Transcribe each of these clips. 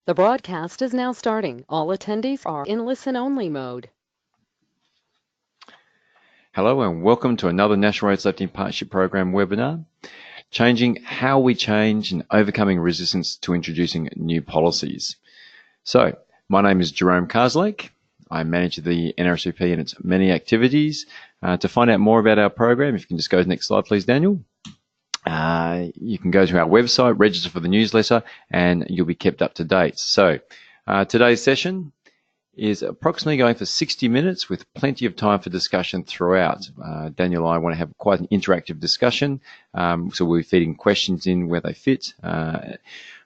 The broadcast is now starting. All attendees are in listen-only mode. Hello and welcome to another National Road Safety Partnership Program webinar, changing how we change and overcoming resistance to introducing new policies. So, my name is Jerome Carslake. I manage the NRSPP and its many activities. To find out more about our program, if you can just go to the next slide, please, Daniel. You can go to our website, register for the newsletter, and you'll be kept up to date. So, today's session is approximately going for 60 minutes with plenty of time for discussion throughout. Daniel and I want to have quite an interactive discussion, so we'll be feeding questions in where they fit. And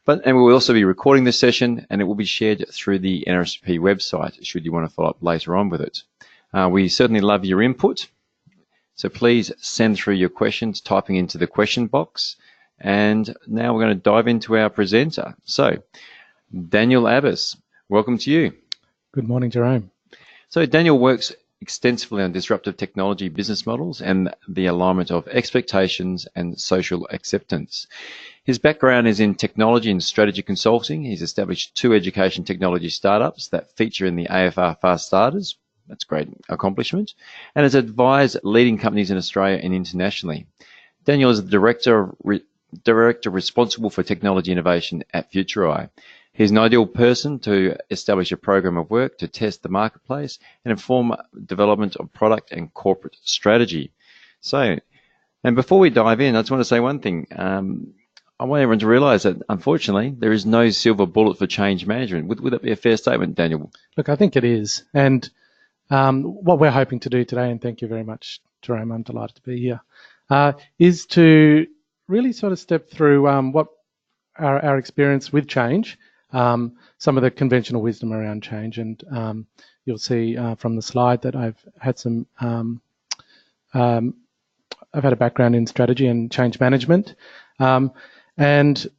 we'll also be recording this session, and it will be shared through the NRSPP website should you want to follow up later on with it. We certainly love your input, so please send through your questions, typing into the question box. And now we're going to dive into our presenter. So, Daniel Abbas, welcome to you. Good morning, Jerome. So Daniel works extensively on disruptive technology business models and the alignment of expectations and social acceptance. His background is in technology and strategy consulting. He's established 2 education technology startups that feature in the AFR Fast Starters. That's a great accomplishment. And has advised leading companies in Australia and internationally. Daniel is the director responsible for technology innovation at FutureEye. He's an ideal person to establish a program of work to test the marketplace and inform development of product and corporate strategy. So, and before we dive in, I just want to say one thing. I want everyone to realise that, unfortunately, there is no silver bullet for change management. Would that be a fair statement, Daniel? Look, I think it is. And what we're hoping to do today, and thank you very much, Jerome, I'm delighted to be here, is to really sort of step through what our experience with change, some of the conventional wisdom around change, and you'll see from the slide that I've had I've had a background in strategy and change management, and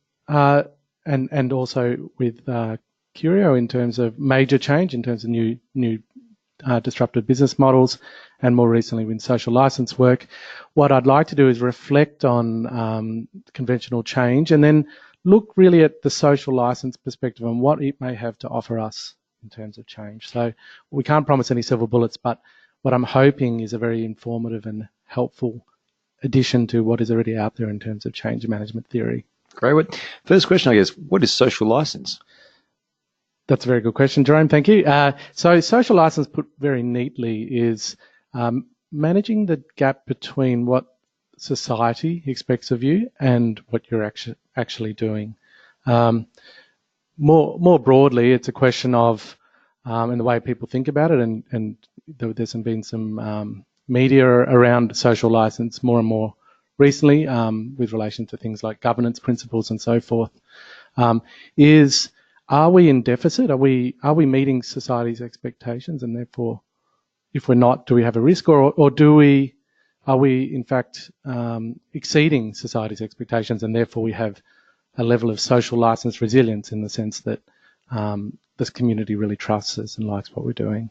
also with Curio in terms of major change, in terms of new disruptive business models, and more recently with social license work. What I'd like to do is reflect on conventional change and then look really at the social license perspective and what it may have to offer us in terms of change. So we can't promise any silver bullets, but what I'm hoping is a very informative and helpful addition to what is already out there in terms of change management theory. Great. First question, I guess, what is social license? That's a very good question, Jerome. Thank you. So social license, put very neatly, is managing the gap between what society expects of you and what you're actually doing. More broadly, it's a question of in the way people think about it, and there's been some media around social license more and more recently with relation to things like governance principles and so forth. Are we in deficit? Are we meeting society's expectations, and therefore, if we're not, do we have a risk, or are we in fact exceeding society's expectations, and therefore we have a level of social license resilience in the sense that this community really trusts us and likes what we're doing?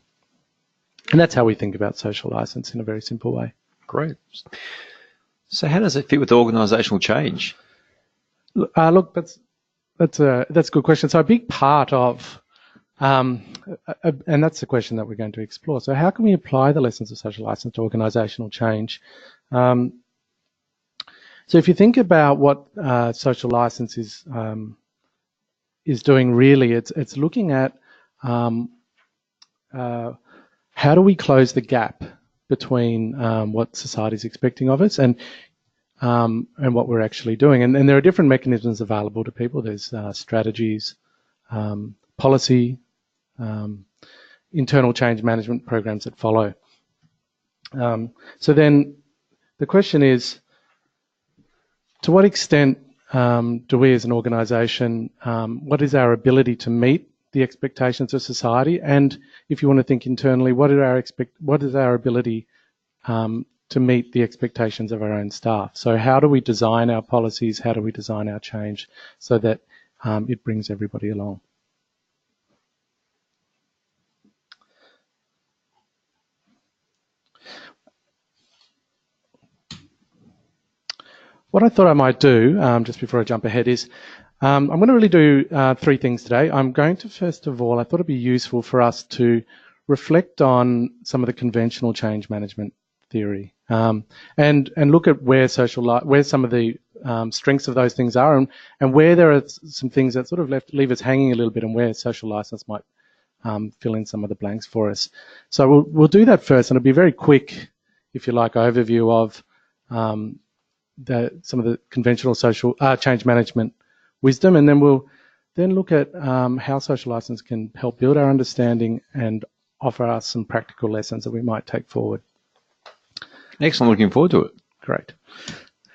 And that's how we think about social license in a very simple way. Great. So how does it fit with organisational change? Look, that's a good question. So a big part of, and that's the question that we're going to explore. So how can we apply the lessons of social license to organisational change? So if you think about what social license is doing, really, it's looking at how do we close the gap between what society is expecting of us and what we're actually doing. And there are different mechanisms available to people. There's strategies, policy, internal change management programs that follow. So then the question is, to what extent do we as an organisation, what is our ability to meet the expectations of society? And if you want to think internally, what is our ability to meet the expectations of our own staff? So how do we design our policies? How do we design our change so that it brings everybody along? What I thought I might do, just before I jump ahead, is I'm going to really do 3 things today. I'm going to, first of all, I thought it'd be useful for us to reflect on some of the conventional change management theory, and look at where where some of the strengths of those things are, and where there are some things that sort of leave us hanging a little bit, and where social license might fill in some of the blanks for us. So we'll do that first, and it'll be a very quick, if you like, overview of some of the conventional social change management wisdom, and then we'll look at how social license can help build our understanding and offer us some practical lessons that we might take forward. Excellent. Looking forward to it. Great.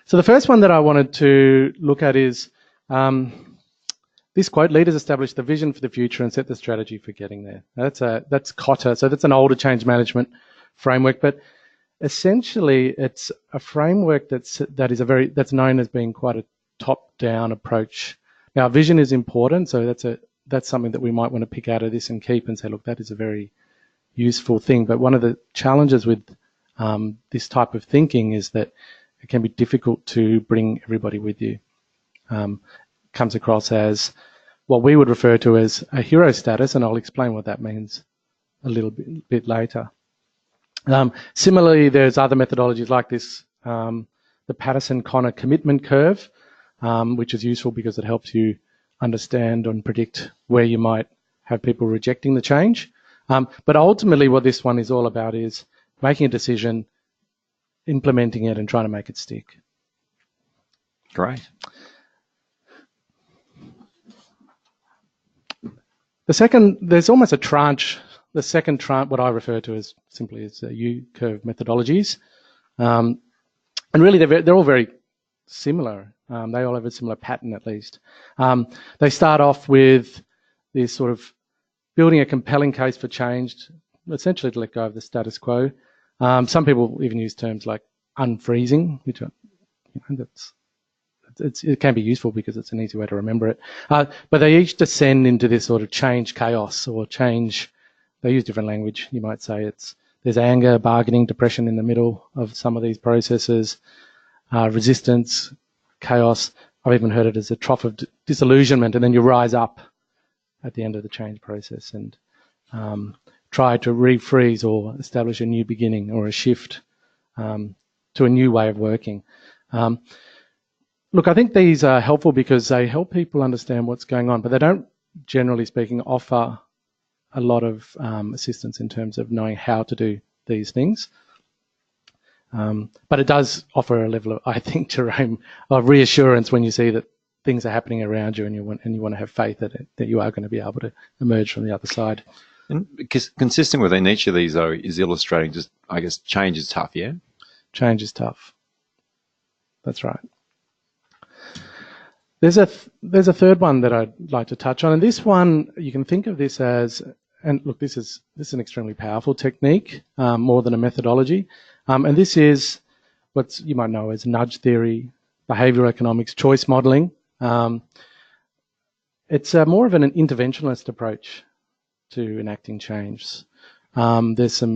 So the first one that I wanted to look at is this quote: "Leaders establish the vision for the future and set the strategy for getting there." Now that's Kotter, so that's an older change management framework, but essentially it's a framework that's known as being quite a top-down approach. Now, vision is important, so that's something that we might want to pick out of this and keep and say, look, that is a very useful thing. But one of the challenges with this type of thinking is that it can be difficult to bring everybody with you. Comes across as what we would refer to as a hero status, and I'll explain what that means a little bit later. Similarly, there's other methodologies like this, the Patterson-Connor commitment curve, which is useful because it helps you understand and predict where you might have people rejecting the change. But ultimately what this one is all about is making a decision, implementing it, and trying to make it stick. Great. There's almost a tranche. The second tranche, what I refer to as simply as U-curve methodologies. And really they're all very similar. They all have a similar pattern, at least. They start off with this sort of building a compelling case for change, essentially to let go of the status quo. Some people even use terms like unfreezing, which it can be useful because it's an easy way to remember it. But they each descend into this sort of change chaos or change. They use different language. You might say there's anger, bargaining, depression in the middle of some of these processes, resistance, chaos. I've even heard it as a trough of disillusionment, and then you rise up at the end of the change process and try to refreeze or establish a new beginning or a shift to a new way of working. Look, I think these are helpful because they help people understand what's going on, but they don't, generally speaking, offer a lot of assistance in terms of knowing how to do these things. But it does offer a level of, I think, Jerome, of reassurance when you see that things are happening around you and you want to have faith that you are going to be able to emerge from the other side. And because consistent within each of these, though, is illustrating just, I guess, change is tough, yeah? Change is tough. That's right. There's a third one that I'd like to touch on, and this one you can think of this as, and look, this is an extremely powerful technique, more than a methodology, and this is what you might know as nudge theory, behavioural economics, choice modelling. It's more of an interventionist approach to enacting change. The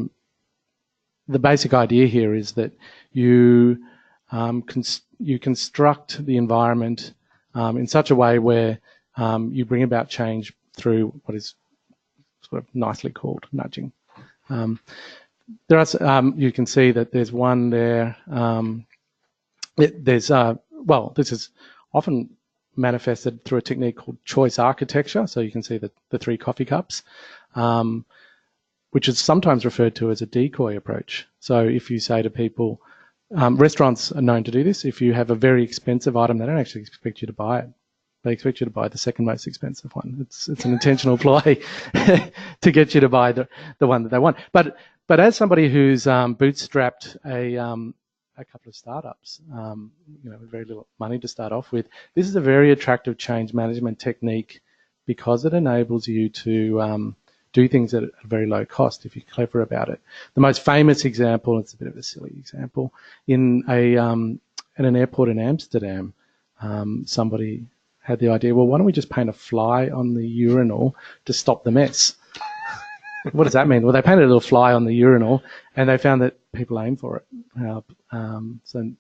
basic idea here is that you construct the environment in such a way where you bring about change through what is sort of nicely called nudging. There are you can see that there's one there. This is often manifested through a technique called choice architecture. So you can see the 3 coffee cups, which is sometimes referred to as a decoy approach. So if you say to people, restaurants are known to do this. If you have a very expensive item, they don't actually expect you to buy it. They expect you to buy the second most expensive one. It's an intentional ploy to get you to buy the one that they want. But as somebody who's bootstrapped a couple of startups, with very little money to start off with, this is a very attractive change management technique because it enables you to do things at a very low cost if you're clever about it. The most famous example, it's a bit of a silly example, in an airport in Amsterdam, somebody had the idea, well, why don't we just paint a fly on the urinal to stop the mess? What does that mean? Well, they painted a little fly on the urinal and they found that people aim for it. So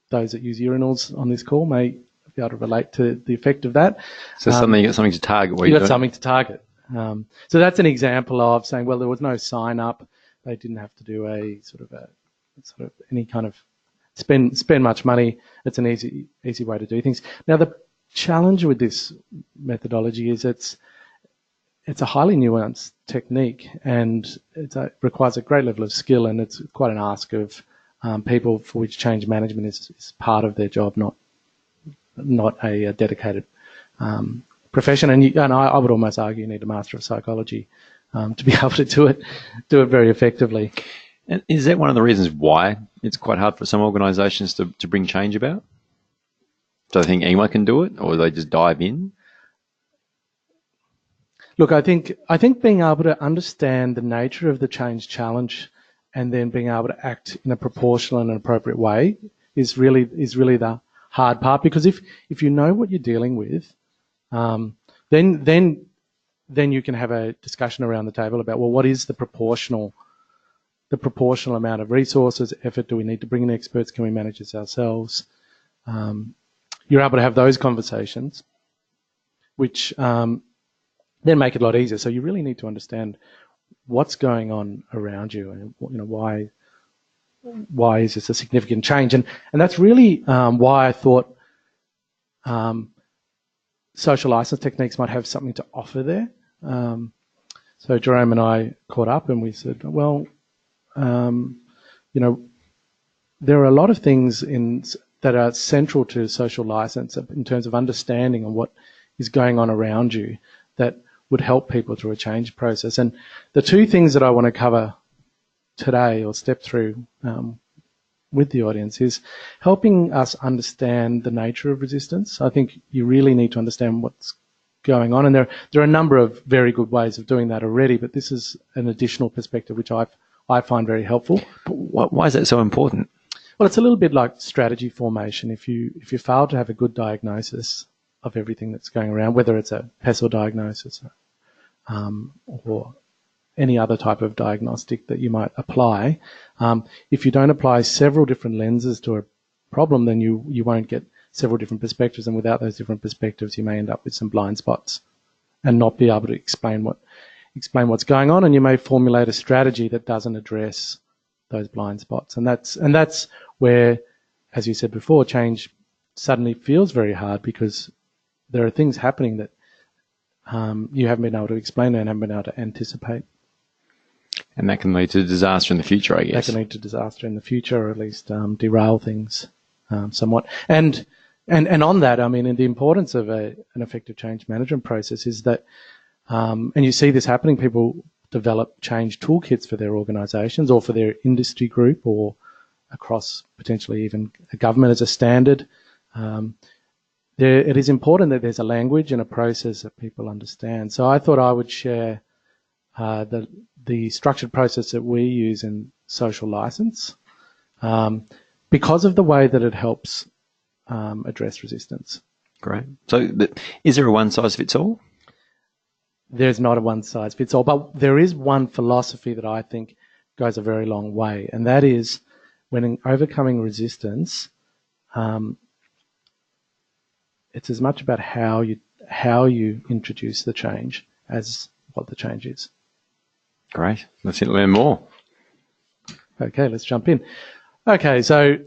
those that use urinals on this call may be able to relate to the effect of that. So suddenly you got something to target. You got something to target. So that's an example of saying, well, there was no sign up. They didn't have to do a sort of any kind of spend much money. It's an easy way to do things. Now the challenge with this methodology is it's a highly nuanced technique, and it requires a great level of skill, and it's quite an ask of people for which change management is part of their job, not a dedicated profession. And I would almost argue you need a master of psychology to be able to do it very effectively. And is that one of the reasons why it's quite hard for some organisations to bring change about? Do they think anyone can do it, or do they just dive in? Look, I think being able to understand the nature of the change challenge and then being able to act in a proportional and appropriate way is really the hard part, because if you know what you're dealing with, then you can have a discussion around the table about, well, what is the proportional amount of resources, effort, do we need to bring in experts, can we manage this ourselves? You're able to have those conversations, which then make it a lot easier. So you really need to understand what's going on around you, and why is this a significant change? And that's really why I thought social license techniques might have something to offer there. So Jerome and I caught up and we said, well, there are a lot of things that are central to social license in terms of understanding of what is going on around you that would help people through a change process. And the two things that I want to cover today, or step through with the audience, is helping us understand the nature of resistance. I think you really need to understand what's going on, and there are a number of very good ways of doing that already, but this is an additional perspective which I find very helpful. But why is that so important? Well, it's a little bit like strategy formation. If you fail to have a good diagnosis of everything that's going around, whether it's a PESEL diagnosis or any other type of diagnostic that you might apply, if you don't apply several different lenses to a problem, then you won't get several different perspectives, and without those different perspectives, you may end up with some blind spots and not be able to explain what's going on, and you may formulate a strategy that doesn't address those blind spots. And that's where, as you said before, change suddenly feels very hard, because there are things happening that you haven't been able to explain and haven't been able to anticipate. And that can lead to disaster in the future, I guess. That can lead to disaster in the future, or at least derail things somewhat. And on that, I mean, the importance of an effective change management process is that, and you see this happening, people develop change toolkits for their organisations or for their industry group, or across potentially even a government as a standard. It is important that there's a language and a process that people understand. So I thought I would share the structured process that we use in social license, because of the way that it helps address resistance. Great. So is there a one-size-fits-all? There's not a one-size-fits-all, but there is one philosophy that I think goes a very long way, and that is, when overcoming resistance, it's as much about how you introduce the change as what the change is. Great. Let's learn more. Okay, let's jump in. Okay, so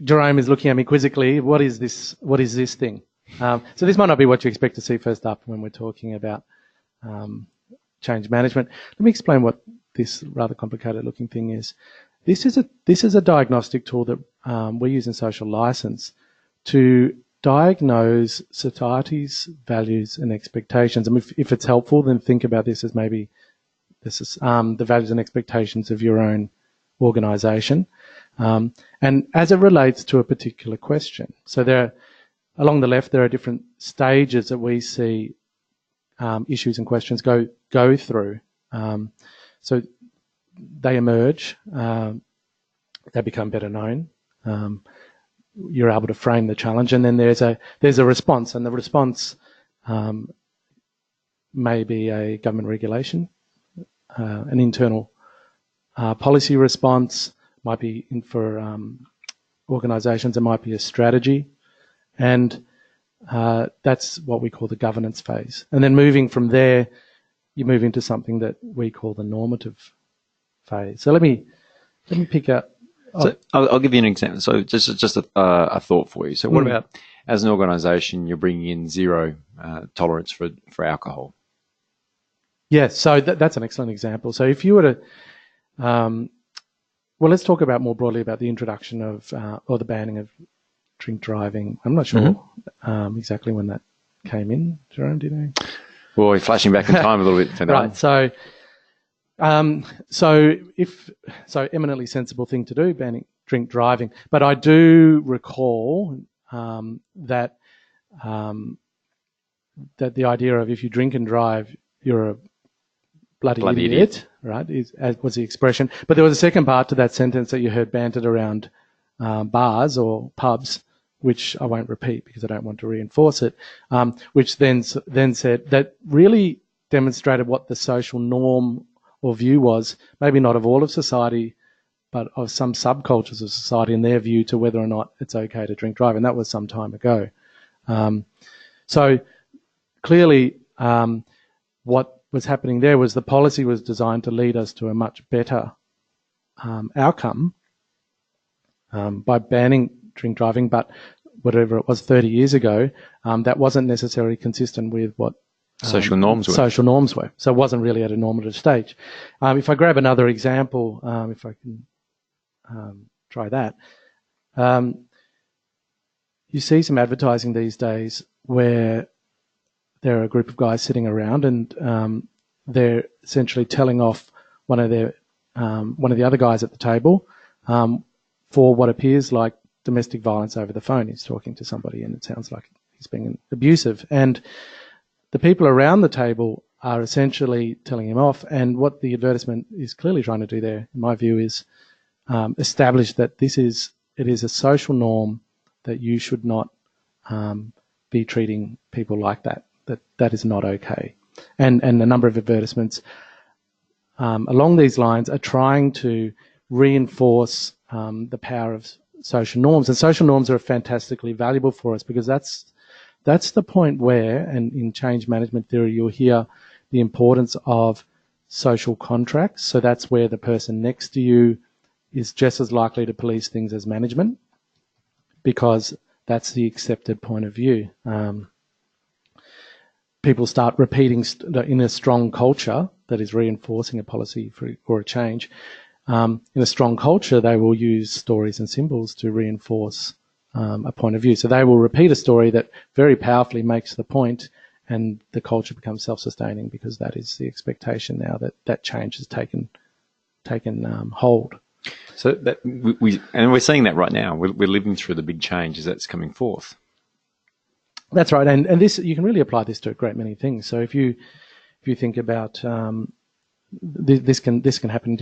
Jerome is looking at me quizzically. What is this? What is this thing? So this might not be what you expect to see first up when we're talking about change management. Let me explain what this rather complicated looking thing is. This is a diagnostic tool that we use in social license to diagnose society's values and expectations. And if it's helpful, then think about this as maybe this is the values and expectations of your own organisation, and as it relates to a particular question. So along the left, there are different stages that we see issues and questions go through. So they emerge, they become better known. You're able to frame the challenge, and then there's a response, and the response may be a government regulation, an internal policy response, might be for organisations, it might be a strategy, And that's what we call the governance phase. And then moving from there, you move into something that we call the normative phase. So let me pick up. So I'll give you an example. So just a thought for you. So what about, as an organisation, you're bringing in zero tolerance for alcohol? Yes, so that's an excellent example. So if you were to, well, let's talk about more broadly about the introduction of or the banning of drink driving. I'm not sure exactly when that came in. Jerome, do you know? Well, we're flashing back in time a little bit. Right. So eminently sensible thing to do, banning drink driving. But I do recall that the idea of if you drink and drive, you're a bloody idiot, right? Was the expression. But there was a second part to that sentence that you heard bantered around bars or pubs, which I won't repeat because I don't want to reinforce it, which then said that really demonstrated what the social norm or view was, maybe not of all of society, but of some subcultures of society and their view to whether or not it's okay to drink drive. And that was some time ago. So clearly what was happening there was the policy was designed to lead us to a much better outcome by banning drink driving, but whatever it was 30 years ago, that wasn't necessarily consistent with what social norms were. So it wasn't really at a normative stage. If I grab another example, if I can try that, you see some advertising these days where there are a group of guys sitting around and they're essentially telling off one of the other guys at the table for what appears like domestic violence over the phone. He's talking to somebody and it sounds like he's being abusive. And the people around the table are essentially telling him off. And what the advertisement is clearly trying to do there, in my view, is establish that it is a social norm that you should not be treating people like that. That is not okay. And a number of advertisements along these lines are trying to reinforce the power of social norms. And social norms are fantastically valuable for us because that's the point where, and in change management theory, you'll hear the importance of social contracts. So that's where the person next to you is just as likely to police things as management because that's the accepted point of view. People start repeating in a strong culture that is reinforcing a policy or a change. In a strong culture, they will use stories and symbols to reinforce a point of view. So they will repeat a story that very powerfully makes the point, and the culture becomes self-sustaining because that is the expectation now that change has taken hold. So that we're seeing that right now. We're living through the big changes that's coming forth. That's right, and this you can really apply this to a great many things. So if you think about this can happen in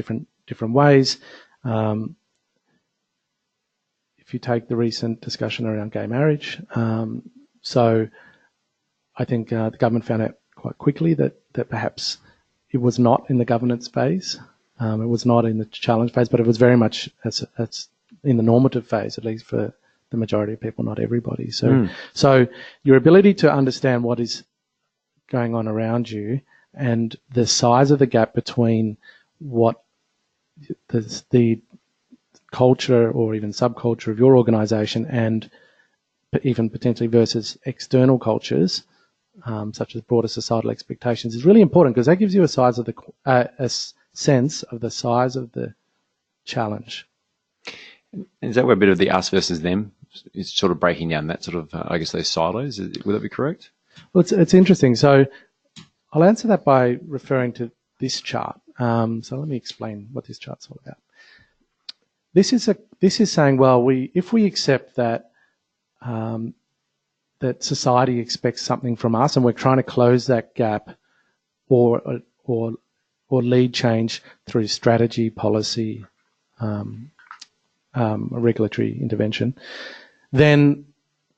different ways. If you take the recent discussion around gay marriage, so I think the government found out quite quickly that perhaps it was not in the governance phase, it was not in the challenge phase, but it was very much as in the normative phase, at least for the majority of people, not everybody. So your ability to understand what is going on around you and the size of the gap between what the culture or even subculture of your organisation and even potentially versus external cultures, such as broader societal expectations, is really important because that gives you a sense of the size of the challenge. Is that where a bit of the us versus them is sort of breaking down that sort of, I guess, those silos? Would that be correct? Well, it's interesting. So I'll answer that by referring to this chart. So let me explain what this chart's all about. This is saying, well, if we accept that that society expects something from us, and we're trying to close that gap, or lead change through strategy, policy, regulatory intervention, then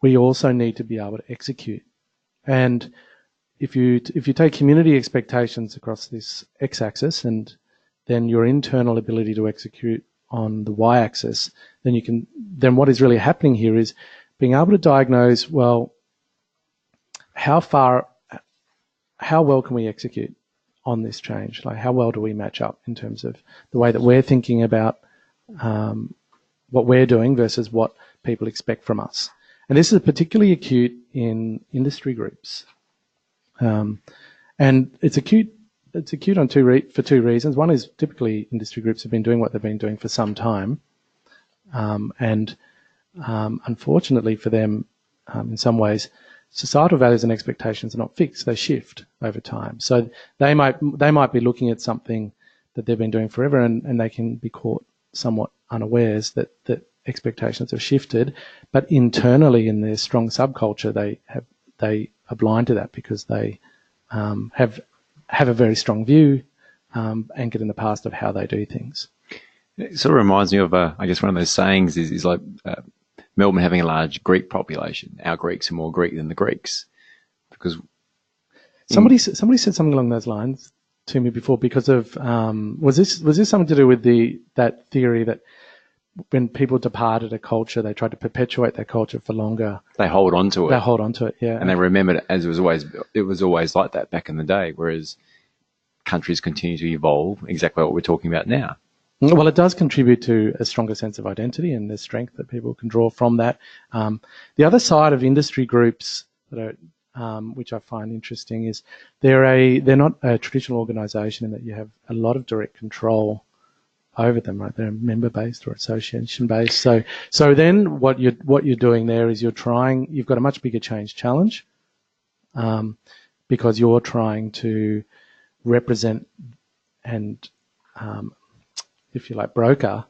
we also need to be able to execute. And if you take community expectations across this x-axis and then your internal ability to execute on the y-axis, then what is really happening here is being able to diagnose, well, how well can we execute on this change? Like, how well do we match up in terms of the way that we're thinking about what we're doing versus what people expect from us? And this is particularly acute in industry groups. And it's acute on for two reasons. One is typically industry groups have been doing what they've been doing for some time. Unfortunately for them, in some ways, societal values and expectations are not fixed; they shift over time. So they might be looking at something that they've been doing forever, and they can be caught somewhat unawares that expectations have shifted. But internally, in their strong subculture, they are blind to that because they have a very strong view anchored in the past of how they do things. It sort of reminds me of, I guess, one of those sayings is like Melbourne having a large Greek population. Our Greeks are more Greek than the Greeks, because somebody said something along those lines to me before. Because of was this something to do with that theory that when people departed a culture, they tried to perpetuate their culture for longer. They hold on to it. They hold on to it, yeah. And they remember it as it was always like that back in the day, whereas countries continue to evolve, exactly what we're talking about now. Well, it does contribute to a stronger sense of identity and the strength that people can draw from that. The other side of industry groups that are, which I find interesting, is they're not a traditional organisation in that you have a lot of direct control over them, right? They're member-based or association-based. So then what you're doing there is you've got a much bigger change challenge, because you're trying to represent and, if you like, broker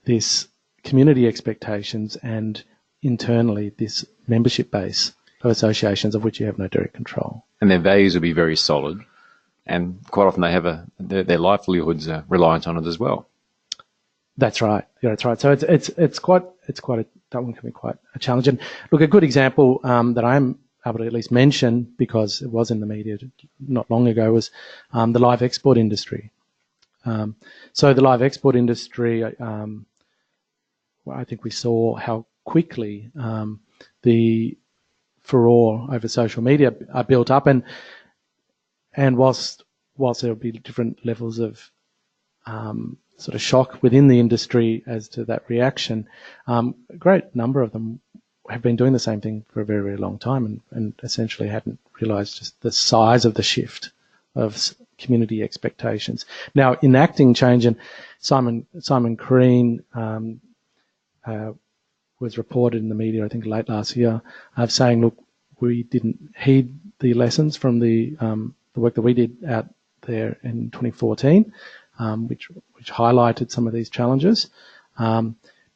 this community expectations and internally this membership base of associations of which you have no direct control. And their values will be very solid, and quite often they have their livelihoods are reliant on it as well. That's right. Yeah, that's right. So it's quite that one can be quite a challenge. And look, a good example that I'm able to at least mention, because it was in the media not long ago, was the live export industry. So the live export industry, I think we saw how quickly the furore over social media are built up, and whilst there will be different levels of sort of shock within the industry as to that reaction, a great number of them have been doing the same thing for a very, very long time and essentially hadn't realised just the size of the shift of community expectations. Now, enacting change, and Simon Crean was reported in the media, I think late last year, of saying, look, we didn't heed the lessons from the work that we did out there in 2014, which highlighted some of these challenges,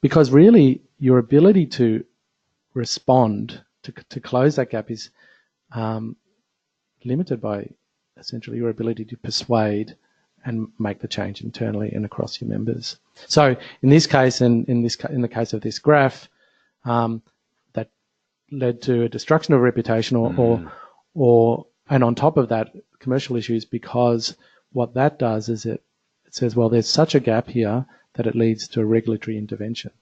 because really your ability to respond to close that gap is limited by essentially your ability to persuade and make the change internally and across your members. So in this case, in the case of this graph, that led to a destruction of reputation or and on top of that, commercial issues, because what that does is it says, well, there's such a gap here that it leads to a regulatory intervention,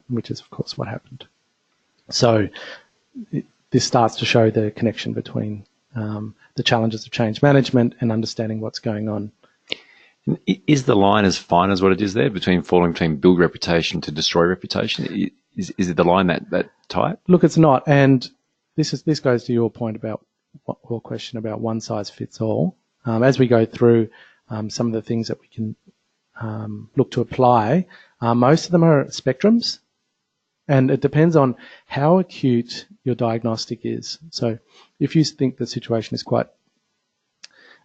which is, of course, what happened. So this starts to show the connection between the challenges of change management and understanding what's going on. Is the line as fine as what it is there between falling between build reputation to destroy reputation? Is it the line that tight? Look, it's not. And this goes to your point about or question about one size fits all. As we go through some of the things that we can look to apply, most of them are spectrums, and it depends on how acute your diagnostic is. So if you think the situation is quite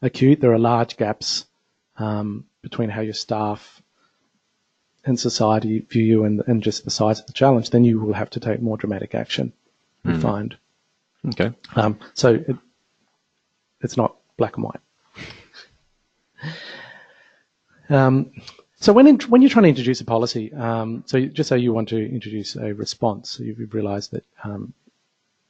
acute, there are large gaps between how your staff and society view you and just the size of the challenge, then you will have to take more dramatic action, we find. Okay. So it's not black and white. So when you're trying to introduce a policy, so just say you want to introduce a response, so you've realised that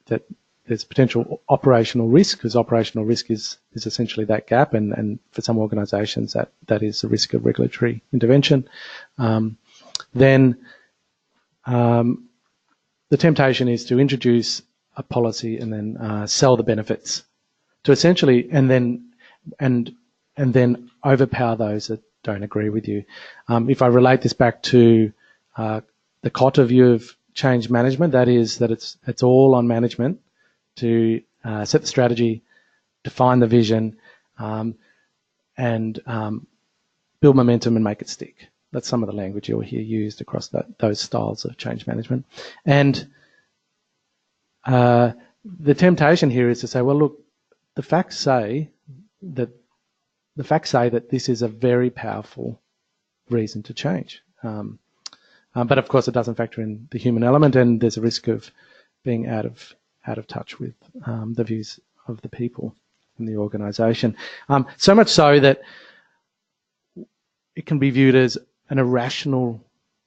that there's potential operational risk, because operational risk is essentially that gap, and for some organisations that is the risk of regulatory intervention. Then the temptation is to introduce a policy and then sell the benefits, to essentially and then overpower those that don't agree with you. If I relate this back to the Kotter view of change management, that is that it's all on management to set the strategy, define the vision, and build momentum and make it stick. That's some of the language you'll hear used across those styles of change management. And the temptation here is to say, well, look, the facts say that this is a very powerful reason to change. But of course, it doesn't factor in the human element, and there's a risk of being out of touch with the views of the people in the organisation. So much so that it can be viewed as an irrational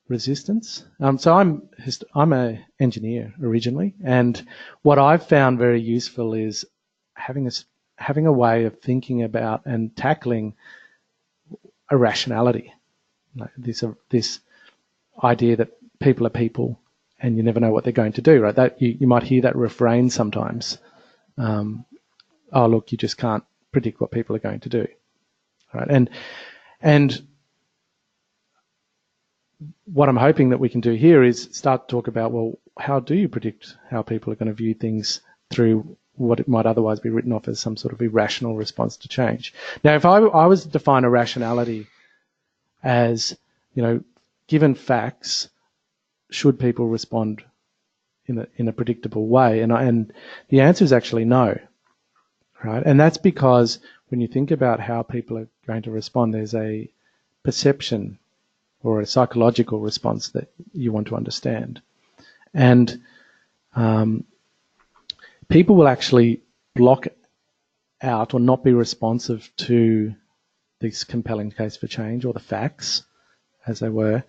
resistance. So I'm an engineer originally, and what I've found very useful is having a way of thinking about and tackling irrationality, like this idea that people are people and you never know what they're going to do, right? That you might hear that refrain sometimes. Oh, look, you just can't predict what people are going to do, right? And what I'm hoping that we can do here is start to talk about, well, how do you predict how people are going to view things through what it might otherwise be written off as some sort of irrational response to change? Now, if I was to define irrationality as, given facts, should people respond in a predictable way? And the answer is actually no, right? And that's because when you think about how people are going to respond, there's a perception or a psychological response that you want to understand. And people will actually block out or not be responsive to this compelling case for change or the facts, as they were,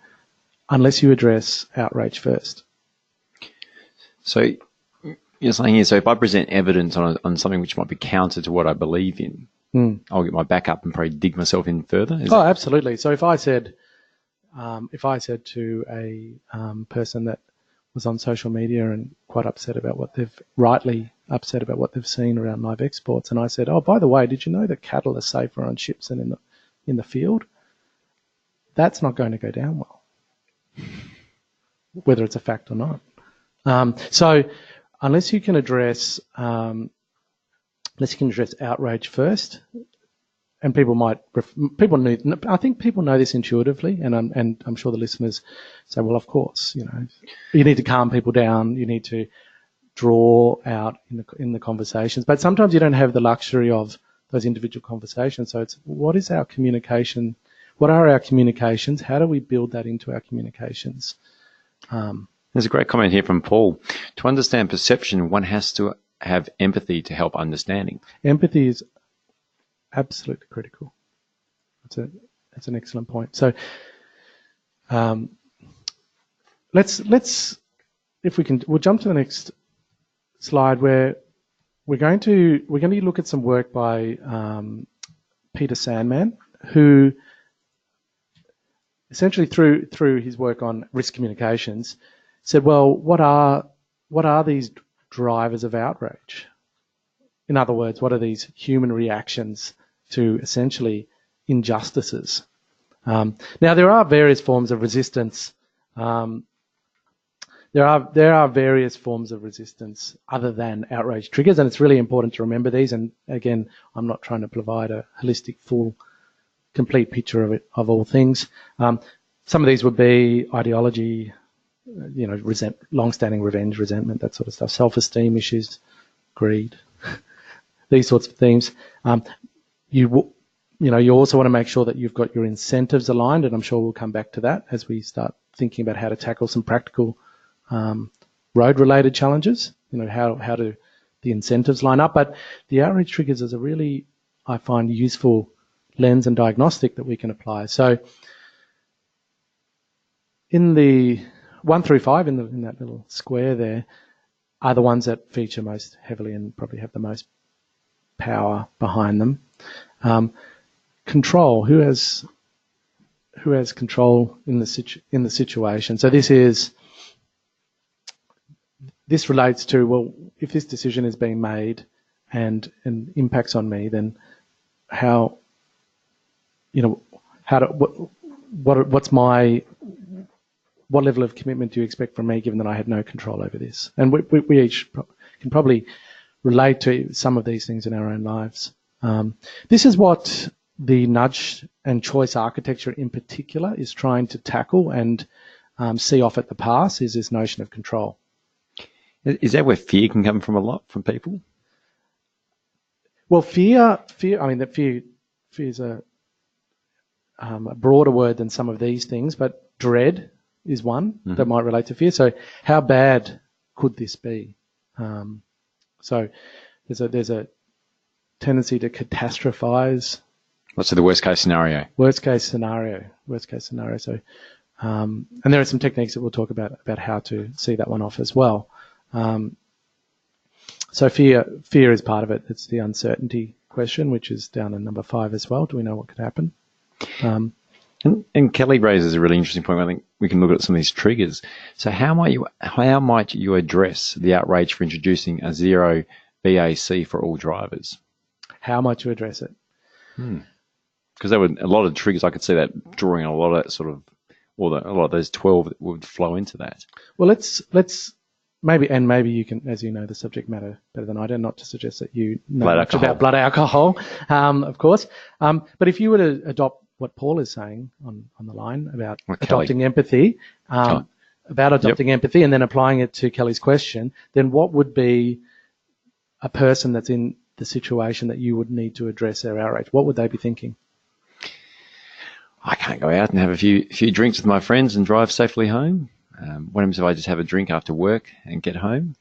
unless you address outrage first. So you're saying here, so if I present evidence on something which might be counter to what I believe in, I'll get my back up and probably dig myself in further? Absolutely. So if I said to a person that was on social media and quite rightly upset about what they've seen around live exports, and I said, oh, by the way, did you know that cattle are safer on ships than in the field? That's not going to go down well, whether it's a fact or not. So unless you can address outrage first, and I think people know this intuitively, and I'm sure the listeners say, well, of course, you need to calm people down, you need to draw out in the conversations, but sometimes you don't have the luxury of those individual conversations. So it's, what is our communication? What are our communications? How do we build that into our communications? There's a great comment here from Paul. To understand perception, one has to have empathy to help understanding. Empathy is absolutely critical. That's an excellent point. So let's if we can, we'll jump to the next slide where we're going to look at some work by Peter Sandman, who essentially through his work on risk communications said, well, what are these drivers of outrage? In other words, what are these human reactions to essentially injustices? Now, there are various forms of resistance. There are various forms of resistance other than outrage triggers, and it's really important to remember these. And again, I'm not trying to provide a holistic, full, complete picture of it, of all things. Some of these would be ideology, long-standing revenge, resentment, that sort of stuff, self-esteem issues, greed, these sorts of themes. You also want to make sure that you've got your incentives aligned, and I'm sure we'll come back to that as we start thinking about how to tackle some practical road-related challenges. How do the incentives line up? But the outrage triggers is a really, I find, useful lens and diagnostic that we can apply. So in the 1 through 5 in that little square there are the ones that feature most heavily and probably have the most power behind them. Control. Who has control in the situation? So this is this relates to, well, if this decision is being made and impacts on me, then how, what level of commitment do you expect from me, given that I had no control over this? And we each can probably relate to some of these things in our own lives. This is what the nudge and choice architecture in particular is trying to tackle and see off at the pass, is this notion of control. Is that where fear can come from a lot from people? Well, fear. I mean, that fear is a broader word than some of these things, but dread is one that might relate to fear. So, how bad could this be? So, there's a tendency to catastrophize. What's the worst case scenario? Worst case scenario. So, and there are some techniques that we'll talk about how to see that one off as well. So fear is part of it. It's the uncertainty question, which is down in number 5 as well. Do we know what could happen? And Kelly raises a really interesting point. I think we can look at some of these triggers. So how might you address the outrage for introducing a 0 BAC for all drivers? How might you address it? Because there were a lot of triggers. I could see that drawing a lot of that sort of, a lot of those 12 that would flow into that. Well, let's maybe you can, as you know the subject matter better than I do, not to suggest that you know much about blood alcohol, of course. But if you were to adopt what Paul is saying on the line about adopting empathy, and then applying it to Kelly's question, then what would be a person that's in the situation that you would need to address their outrage? What would they be thinking? I can't go out and have a few drinks with my friends and drive safely home. What happens if I just have a drink after work and get home?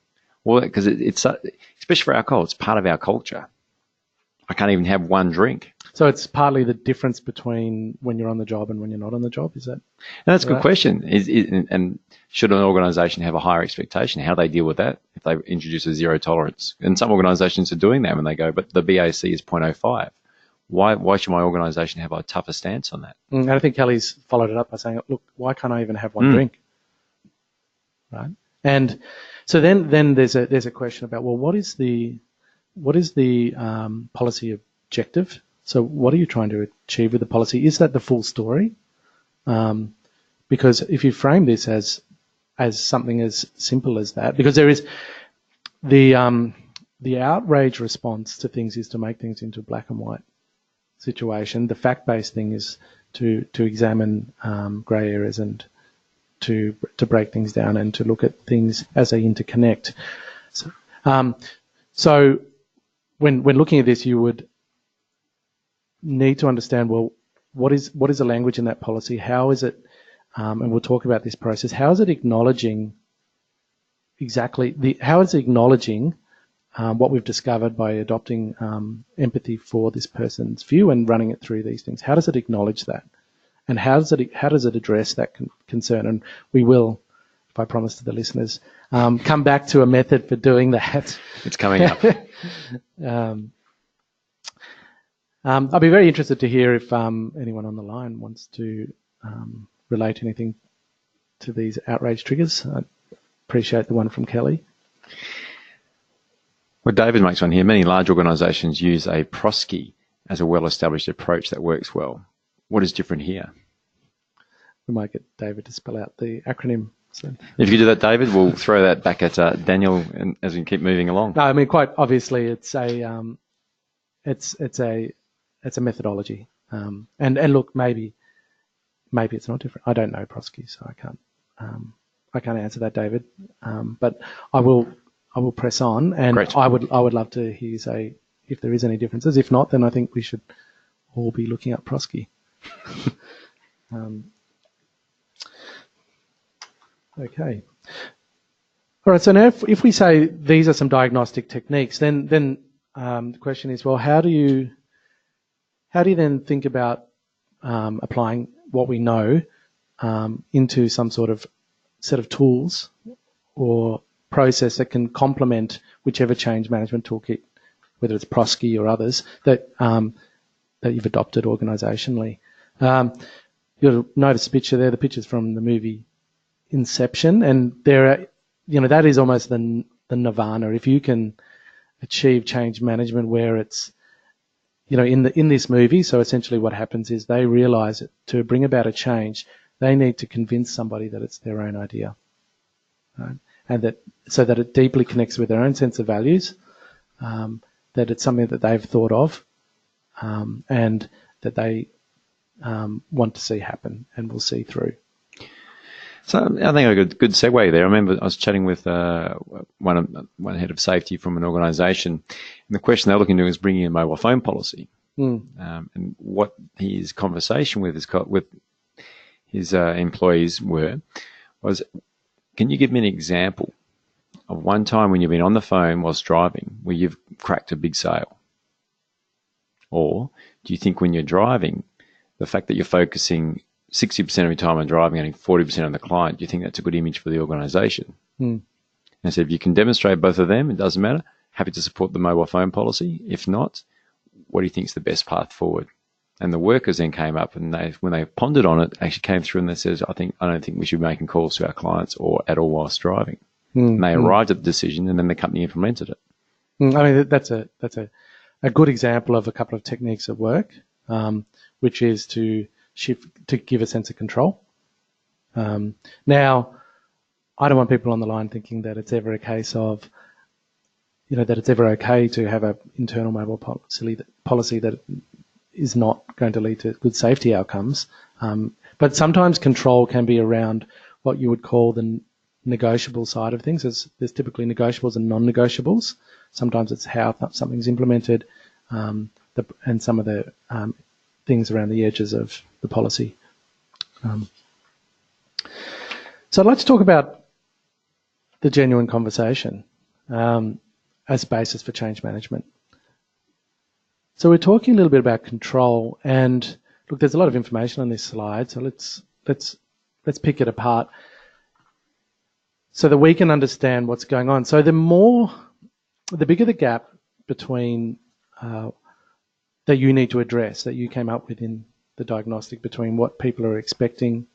Well, because it's especially for alcohol, it's part of our culture. I can't even have one drink. So it's partly the difference between when you're on the job and when you're not on the job, is that? And that's a good question. And should an organisation have a higher expectation? How do they deal with that if they introduce a 0 tolerance? And some organisations are doing that when they go, but the BAC is 0.05. Why should my organisation have a tougher stance on that? And I think Kelly's followed it up by saying, look, why can't I even have one drink? Right. And so then there's a question about, well, what is the policy objective? So what are you trying to achieve with the policy? Is that the full story? Because if you frame this as something as simple as that, because there is the outrage response to things is to make things into a black and white situation. The fact-based thing is to examine grey areas and to break things down and to look at things as they interconnect. So when looking at this, you would need to understand, well, what is the language in that policy? How is it, and we'll talk about this process, how is it acknowledging what we've discovered by adopting empathy for this person's view and running it through these things? How does it acknowledge that? And how does it address that concern? And we will, if I promise to the listeners, come back to a method for doing that. It's coming up. I'll be very interested to hear if anyone on the line wants to relate anything to these outrage triggers. I appreciate the one from Kelly. Well, David makes one here. Many large organisations use a PROSCI as a well-established approach that works well. What is different here? We might get David to spell out the acronym. So. If you do that, David, we'll throw that back at Daniel as we keep moving along. No, I mean, quite obviously, it's a methodology. And look, maybe it's not different. I don't know PROSCI, so I can't answer that, David. But I will press on, and Great. I would love to hear you say if there is any differences. If not, then I think we should all be looking at PROSCI. Okay. All right. So now, if we say these are some diagnostic techniques, then the question is, well, how do you then think about applying what we know into some sort of set of tools or process that can complement whichever change management toolkit, whether it's PROSCI or others, that you've adopted organisationally. You'll notice the picture there. The picture's from the movie Inception, and there are that is almost the nirvana. If you can achieve change management where it's, in this movie, so essentially what happens is they realise that to bring about a change, they need to convince somebody that it's their own idea, right? And so that it deeply connects with their own sense of values, that it's something that they've thought of, and that they want to see happen and will see through. So I think I got a good segue there. I remember I was chatting with one head of safety from an organisation, and the question they're looking to do is bringing in a mobile phone policy. And what his conversation with his employees was, can you give me an example of one time when you've been on the phone whilst driving where you've cracked a big sale? Or do you think when you're driving, the fact that you're focusing 60% of your time on driving and 40% on the client, do you think that's a good image for the organisation? And so if you can demonstrate both of them, it doesn't matter. Happy to support the mobile phone policy. If not, what do you think is the best path forward? And the workers then came up and when they pondered on it, actually came through and they said, I don't think we should be making calls to our clients or at all whilst driving. And they arrived at the decision and then the company implemented it. I mean, that's a good example of a couple of techniques at work, which is to give a sense of control. Now, I don't want people on the line thinking that it's ever a case of, that it's ever okay to have an internal mobile policy that is not going to lead to good safety outcomes. But sometimes control can be around what you would call the negotiable side of things. There's typically negotiables and non-negotiables. Sometimes it's how something's implemented, and some of the things around the edges of the policy. So I'd like to talk about the genuine conversation as a basis for change management. So we're talking a little bit about control, and look, there's a lot of information on this slide, so let's pick it apart so that we can understand what's going on. So the bigger the gap between that you need to address, that you came up with in the diagnostic between what people are expecting,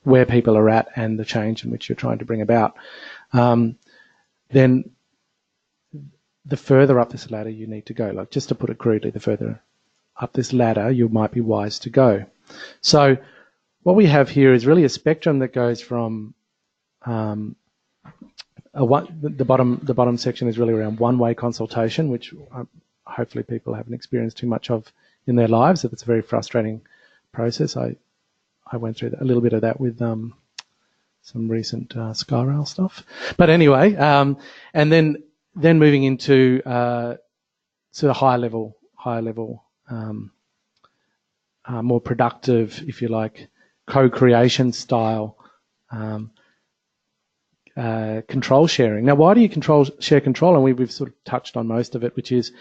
where people are at, and the change in which you're trying to bring about, then the further up this ladder you need to go. Like, just to put it crudely, the further up this ladder you might be wise to go. So what we have here is really a spectrum that goes from the bottom section is really around one-way consultation, which hopefully people haven't experienced too much of in their lives. It's a very frustrating process. I went through a little bit of that with some recent SkyRail stuff. But anyway, and then moving into sort of higher level, more productive, if you like, co-creation style control sharing. Now, why do you share control? And we've sort of touched on most of it, which is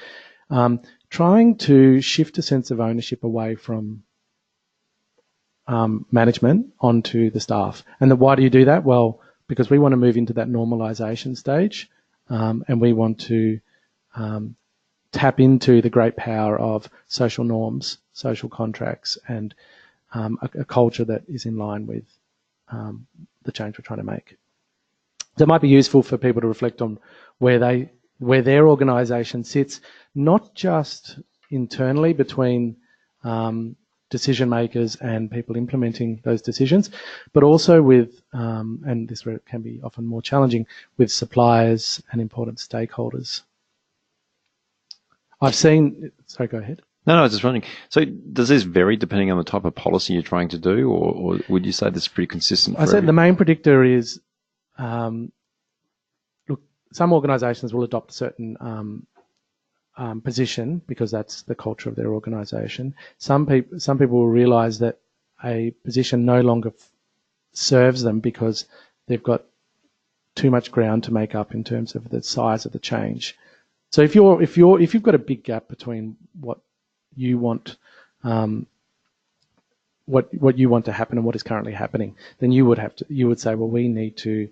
trying to shift a sense of ownership away from management onto the staff. And why do you do that? Well, because we want to move into that normalization stage, and we want to tap into the great power of social norms, social contracts, and a culture that is in line with the change we're trying to make. So it might be useful for people to reflect on where their organisation sits, not just internally between decision makers and people implementing those decisions, but also with, and this can be often more challenging, with suppliers and important stakeholders. Sorry, go ahead. No, I was just wondering. So does this vary depending on the type of policy you're trying to do, or would you say this is pretty consistent? I said the main predictor is, look, some organisations will adopt a certain position because that's the culture of their organisation. Some people will realise that a position no longer serves them because they've got too much ground to make up in terms of the size of the change. So if you've got a big gap between what you want, what you want to happen and what is currently happening, then you would say, well, we need to.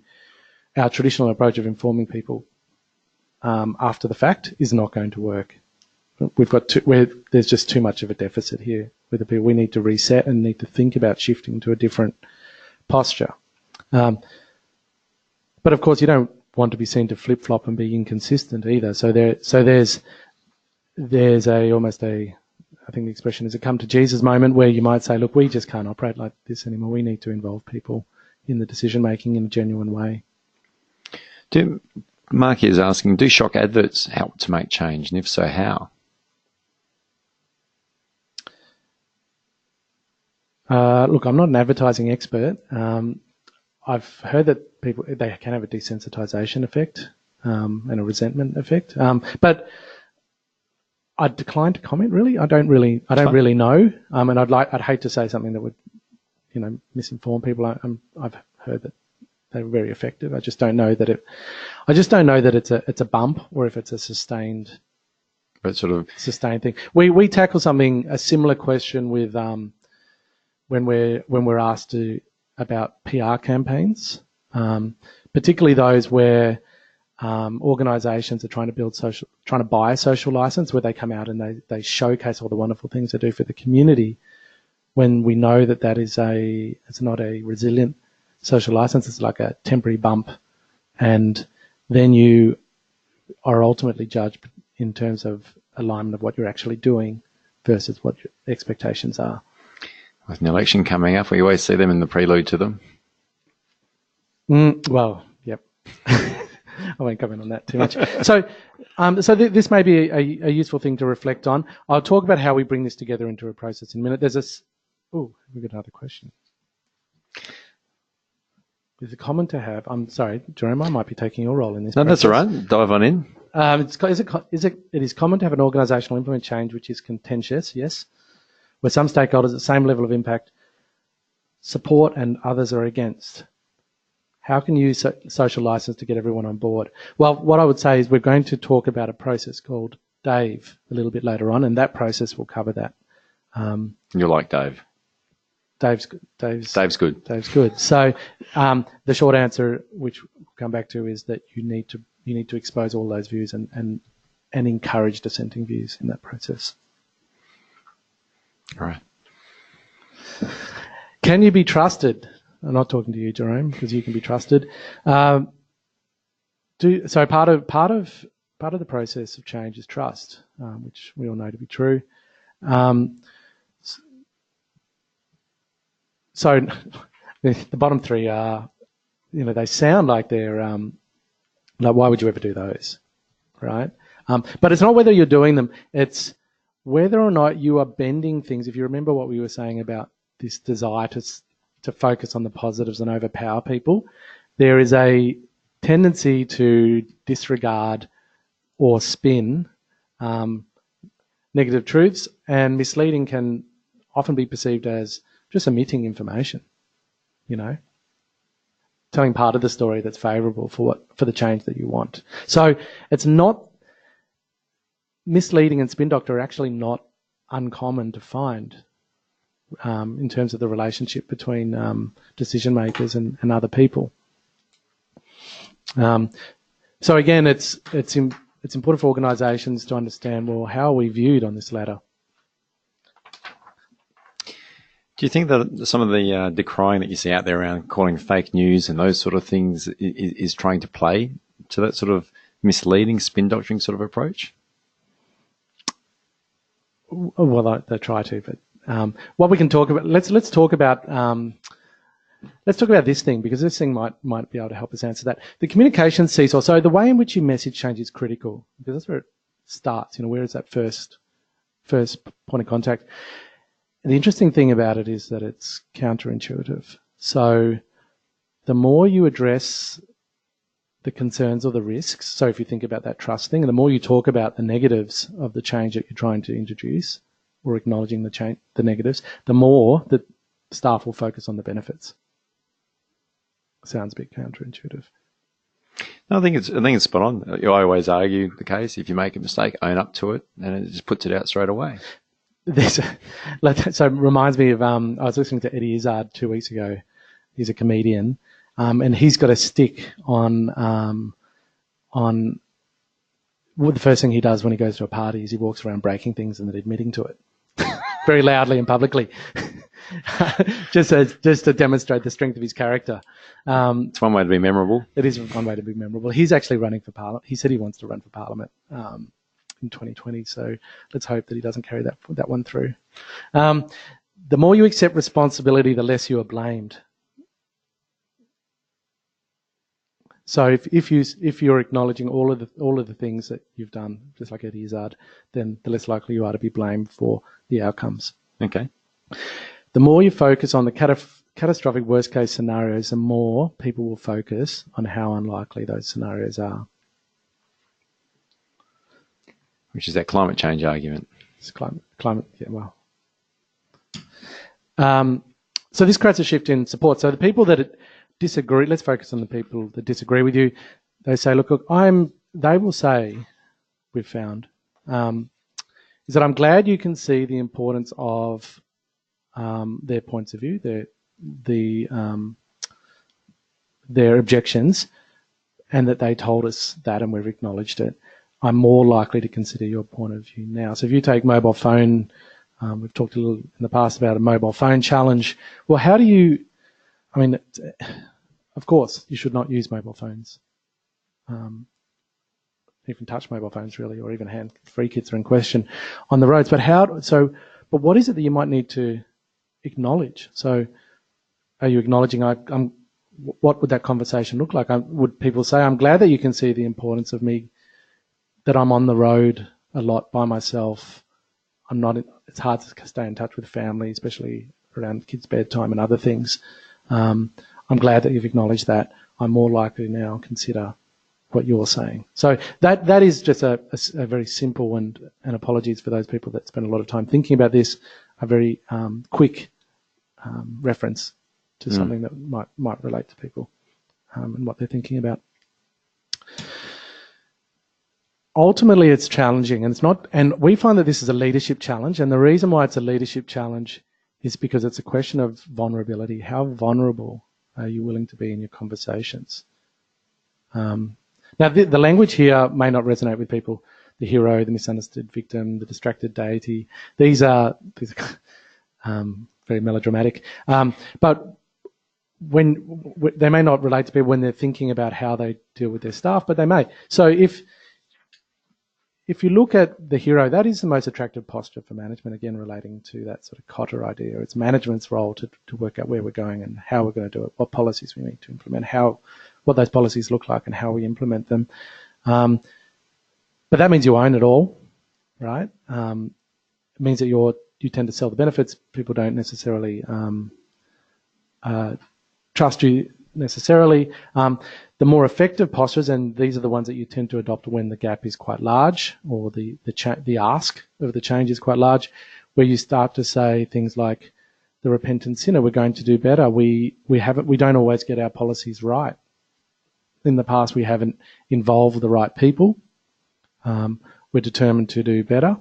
Our traditional approach of informing people after the fact is not going to work. There's just too much of a deficit here with the people. We need to reset and need to think about shifting to a different posture. But of course, you don't want to be seen to flip flop and be inconsistent either. So there's almost a, I think the expression is a come to Jesus moment where you might say, look, we just can't operate like this anymore. We need to involve people in the decision making in a genuine way. Mark is asking, do shock adverts help to make change, and if so, how? Look, I'm not an advertising expert. I've heard that they can have a desensitization effect and a resentment effect, but I decline to comment. Really, I don't really know, and I'd hate to say something that would, misinform people. I've heard that they're very effective. I just don't know that it's a bump or if it's a sustained. But sort of sustained thing. We tackle a similar question with when we're asked about PR campaigns, particularly those where organisations are trying to buy a social licence, where they come out and they showcase all the wonderful things they do for the community. When we know that it's not a resilient social licence, it's like a temporary bump, and then you are ultimately judged in terms of alignment of what you're actually doing versus what your expectations are. With an election coming up, we always see them in the prelude to them. Well, yep. I won't comment on that too much. So this may be a useful thing to reflect on. I'll talk about how we bring this together into a process in a minute. We've got another question. There's a comment to have. I'm sorry, Jerome, I might be taking your role in this. No, process. that's all right. Dive on in. It is common to have an organisational implement change which is contentious, yes, where some stakeholders at the same level of impact support and others are against. How can you use social licence to get everyone on board? Well, what I would say is we're going to talk about a process called DAVE a little bit later on, and that process will cover that. You're like Dave. Dave's good. Dave's good. Dave's good. So the short answer, which we'll come back to, is that you need to expose all those views and encourage dissenting views in that process. All right. Can you be trusted? I'm not talking to you, Jerome, because you can be trusted. So part of the process of change is trust, which we all know to be true. So the bottom three are, they sound like they're like, why would you ever do those, right? But it's not whether you're doing them; it's whether or not you are bending things. If you remember what we were saying about this desire to focus on the positives and overpower people, there is a tendency to disregard or spin negative truths, and misleading can often be perceived as just omitting information, telling part of the story that's favourable for the change that you want. So it's not misleading, and spin doctor are actually not uncommon to find in terms of the relationship between decision makers and other people. So again, it's important for organisations to understand, well, how are we viewed on this ladder? Do you think that some of the decrying that you see out there around calling fake news and those sort of things is trying to play to that sort of misleading spin doctoring sort of approach? Well, they try to, but what we can talk about, let's talk about this thing, because this thing might be able to help us answer that. The communication seesaw. So the way in which you message change is critical, because that's where it starts. Where is that first point of contact? And the interesting thing about it is that it's counterintuitive. So the more you address the concerns or the risks, so if you think about that trust thing, and the more you talk about the negatives of the change that you're trying to introduce, or acknowledging the negatives, the more that staff will focus on the benefits. Sounds a bit counterintuitive. No, I think it's spot on. I always argue the case: if you make a mistake, own up to it, and it just puts it out straight away. So it reminds me of I was listening to Eddie Izzard 2 weeks ago. He's a comedian, and he's got a stick on the first thing he does when he goes to a party is he walks around breaking things and then admitting to it very loudly and publicly. just to demonstrate the strength of his character. It's one way to be memorable. It is one way to be memorable. He's actually running for Parliament. He said he wants to run for Parliament in 2020, so let's hope that he doesn't carry that one through. The more you accept responsibility, the less you are blamed. So if you're acknowledging all of the things that you've done, just like Eddie Izzard, then the less likely you are to be blamed for the outcomes. Okay. The more you focus on the catastrophic worst case scenarios, the more people will focus on how unlikely those scenarios are. Which is that climate change argument. It's climate, yeah, well. So this creates a shift in support. So the people that disagree, let's focus on the people that disagree with you. They say, look, they will say, we've found, is that I'm glad you can see the importance of their points of view, their objections, and that they told us that and we've acknowledged it. I'm more likely to consider your point of view now. So if you take mobile phone, we've talked a little in the past about a mobile phone challenge. Well, how do you, of course, you should not use mobile phones. Even touch mobile phones really, or even hand-free kits are in question on the roads. But but what is it that you might need to acknowledge? So are you acknowledging, what would that conversation look like? Would people say, I'm glad that you can see the importance of me, that I'm on the road a lot by myself. It's hard to stay in touch with family, especially around kids' bedtime and other things. I'm glad that you've acknowledged that. I'm more likely to now consider what you're saying. So that is just a very simple and apologies for those people that spend a lot of time thinking about this, a very quick reference to something that might relate to people and what they're thinking about. Ultimately, it's challenging, and we find that this is a leadership challenge, and the reason why it's a leadership challenge is because it's a question of vulnerability. How vulnerable are you willing to be in your conversations? Now, the language here may not resonate with people. The hero, the misunderstood victim, the distracted deity. These are very melodramatic. But when they may not relate to people when they're thinking about how they deal with their staff, but they may. So if you look at the hero, that is the most attractive posture for management, again, relating to that sort of Cotter idea. It's management's role to work out where we're going and how we're going to do it, what policies we need to implement, what those policies look like and how we implement them. But that means you own it all, right? It means that you tend to sell the benefits. People don't necessarily trust you necessarily. The more effective postures, and these are the ones that you tend to adopt when the gap is quite large or the ask of the change is quite large, where you start to say things like, the repentant sinner, we're going to do better. We don't always get our policies right. In the past, we haven't involved the right people. We're determined to do better.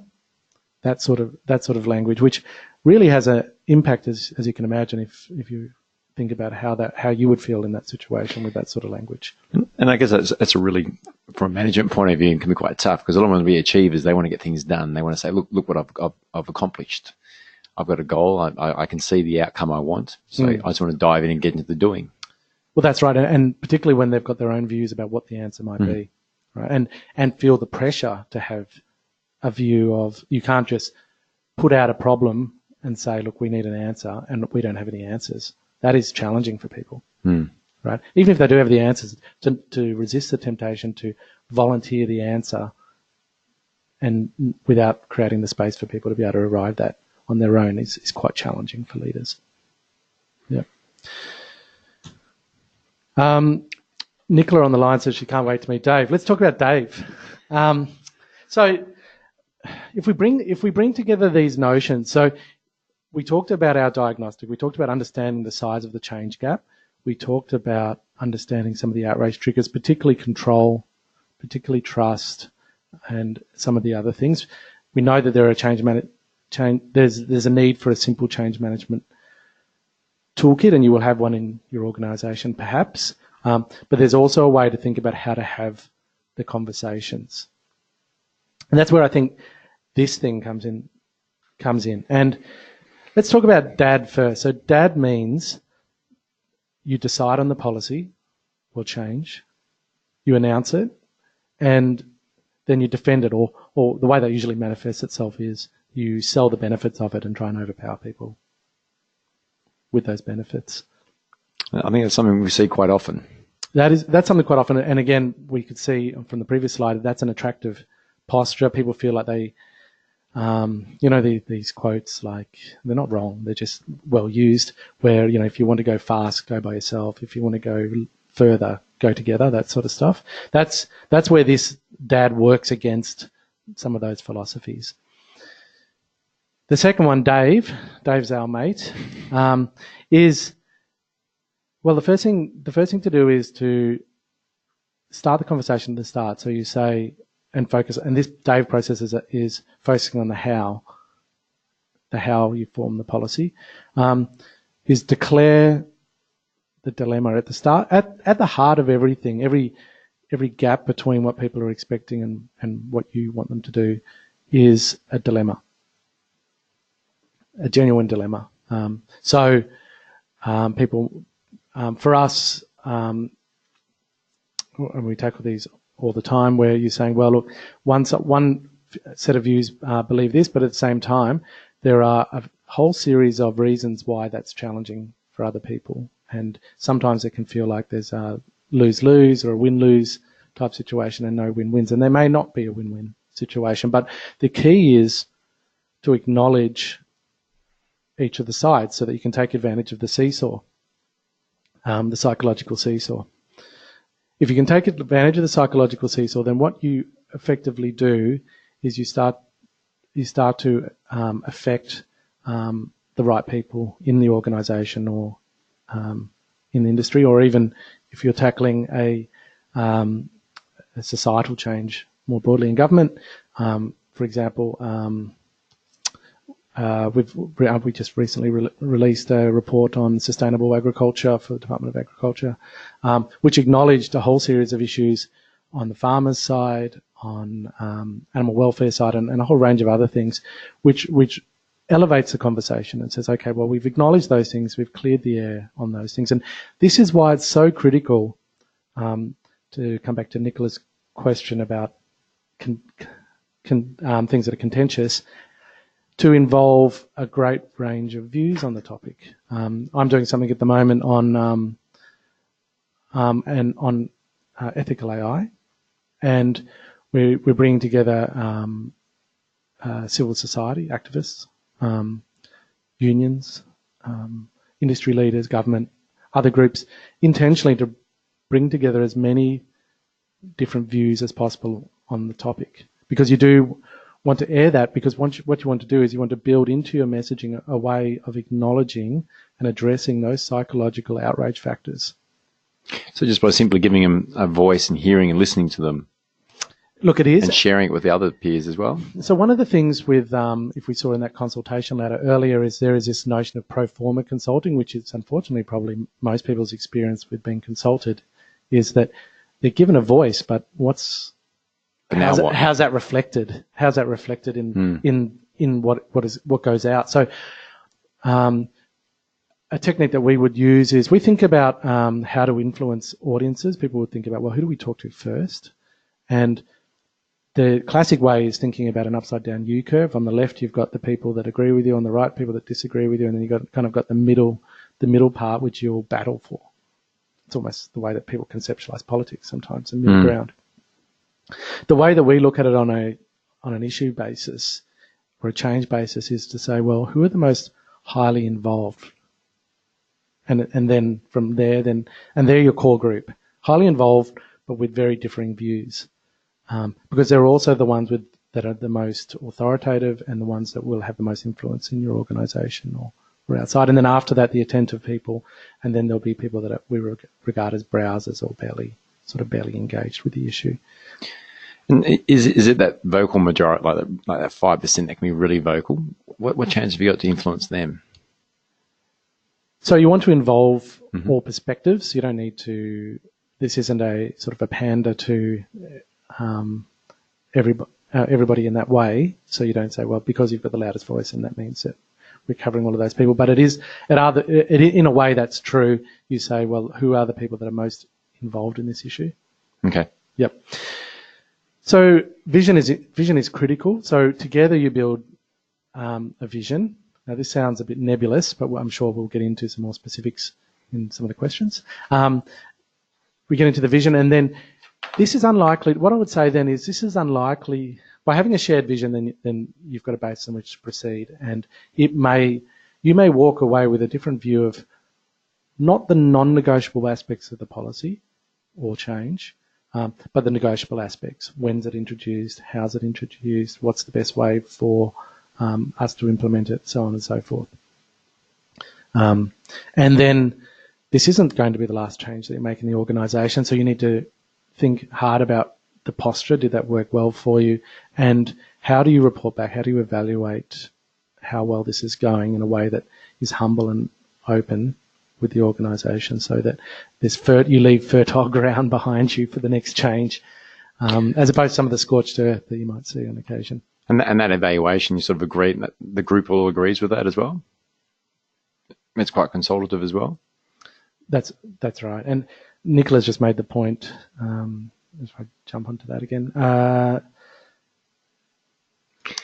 That sort of language, which really has an impact, as you can imagine, if you think about how you would feel in that situation with that sort of language. And I guess that's a really, from a management point of view, it can be quite tough because a lot of them want to be achievers. They want to get things done. They want to say, look what I've accomplished. I've got a goal. I can see the outcome I want. So I just want to dive in and get into the doing. Well, that's right. And particularly when they've got their own views about what the answer might be, right? And feel the pressure to have a view of, you can't just put out a problem and say, look, we need an answer and we don't have any answers. That is challenging for people, right? Even if they do have the answers, to resist the temptation to volunteer the answer and without creating the space for people to be able to arrive at on their own is quite challenging for leaders. Yeah. Nicola on the line says she can't wait to meet Dave. Let's talk about Dave. So if we bring together these notions, so we talked about our diagnostic. We talked about understanding the size of the change gap. We talked about understanding some of the outrage triggers, particularly control, particularly trust, and some of the other things. We know that there are there's a need for a simple change management toolkit, and you will have one in your organisation, perhaps. But there's also a way to think about how to have the conversations, and that's where I think this thing comes in. And let's talk about DAD first. So DAD means you decide on the policy or change, you announce it, and then you defend it, or the way that usually manifests itself is you sell the benefits of it and try and overpower people with those benefits. I think that's something we see quite often. That's something quite often, and again, we could see from the previous slide, that's an attractive posture. People feel like they, these quotes, like, they're not wrong, they're just well used, where, if you want to go fast, go by yourself. If you want to go further, go together, that sort of stuff. That's where this DAD works against some of those philosophies. The second one, Dave's our mate, is, well, the first thing to do is to start the conversation at the start. So you say, and focus, and this Dave process is focusing on the how you form the policy, is declare the dilemma at the start, at the heart of everything, every gap between what people are expecting and what you want them to do is a dilemma, a genuine dilemma. People, for us, and we tackle these all the time, where you're saying, well, look, one set of views believe this, but at the same time, there are a whole series of reasons why that's challenging for other people. And sometimes it can feel like there's a lose-lose or a win-lose type situation and no win-wins. And there may not be a win-win situation. But the key is to acknowledge each of the sides so that you can take advantage of the seesaw, the psychological seesaw. If you can take advantage of the psychological seesaw, then what you effectively do is you start to affect the right people in the organisation or in the industry, or even if you're tackling a societal change more broadly in government. For example, we just recently released a report on sustainable agriculture for the Department of Agriculture, which acknowledged a whole series of issues on the farmers' side, on animal welfare side, and a whole range of other things, which elevates the conversation and says, okay, well, we've acknowledged those things, we've cleared the air on those things. And this is why it's so critical, to come back to Nicola's question about things that are contentious, to involve a great range of views on the topic. I'm doing something at the moment on ethical AI, and we're bringing together civil society activists, unions, industry leaders, government, other groups, intentionally to bring together as many different views as possible on the topic, because you do want to air that, because what you want to do is you want to build into your messaging a way of acknowledging and addressing those psychological outrage factors. So just by simply giving them a voice and hearing and listening to them. Look, it is. And sharing it with the other peers as well. So one of the things with, if we saw in that consultation letter earlier, is there is this notion of pro forma consulting, which is unfortunately probably most people's experience with being consulted, is that they're given a voice, but how's that reflected? How's that reflected in what goes out? So a technique that we would use is we think about how to influence audiences. People would think about, well, who do we talk to first? And the classic way is thinking about an upside-down U-curve. On the left, you've got the people that agree with you. On the right, people that disagree with you. And then you've got the middle part, which you'll battle for. It's almost the way that people conceptualize politics sometimes, the middle ground. The way that we look at it on an issue basis or a change basis is to say, well, who are the most highly involved? And then from there, and they're your core group. Highly involved, but with very differing views. Because they're also the ones that are the most authoritative and the ones that will have the most influence in your organisation or outside. And then after that, the attentive people, and then there'll be people that we regard as browsers or barely engaged with the issue. And is it that vocal majority, like that 5% that can be really vocal? What chance have you got to influence them? So you want to involve all perspectives. You don't need to. This isn't a sort of a pander to everybody in that way. So you don't say, well, because you've got the loudest voice, and that means that we're covering all of those people. But in a way that's true. You say, well, who are the people that are most involved in this issue? Okay. Yep. So vision is critical. So together you build a vision. Now this sounds a bit nebulous, but I'm sure we'll get into some more specifics in some of the questions. We get into the vision, and then this is unlikely. What I would say then is this is unlikely. By having a shared vision, then you've got a base on which to proceed, and you may walk away with a different view of not the non-negotiable aspects of the policy or change, but the negotiable aspects. When's it introduced? How's it introduced? What's the best way for us to implement it? So on and so forth. And then this isn't going to be the last change that you make in the organisation, so you need to think hard about the posture. Did that work well for you? And how do you report back? How do you evaluate how well this is going in a way that is humble and open with the organisation, so that you leave fertile ground behind you for the next change, as opposed to some of the scorched earth that you might see on occasion. And that evaluation, you sort of agree, that the group all agrees with that as well? It's quite consultative as well? That's right. And Nicola's just made the point, if I jump onto that again,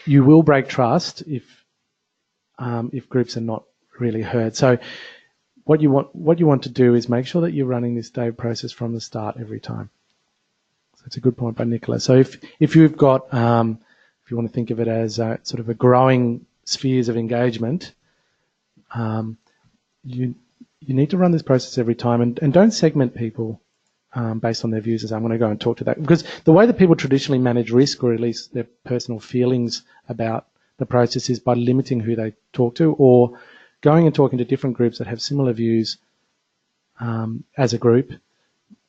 you will break trust if groups are not really heard. So what you want to do is make sure that you're running this DAVE process from the start every time. So it's a good point by Nicola. So if you've got, if you want to think of it as sort of a growing spheres of engagement, you need to run this process every time, and don't segment people based on their views as I'm going to go and talk to that. Because the way that people traditionally manage risk, or at least their personal feelings about the process, is by limiting who they talk to, or going and talking to different groups that have similar views as a group.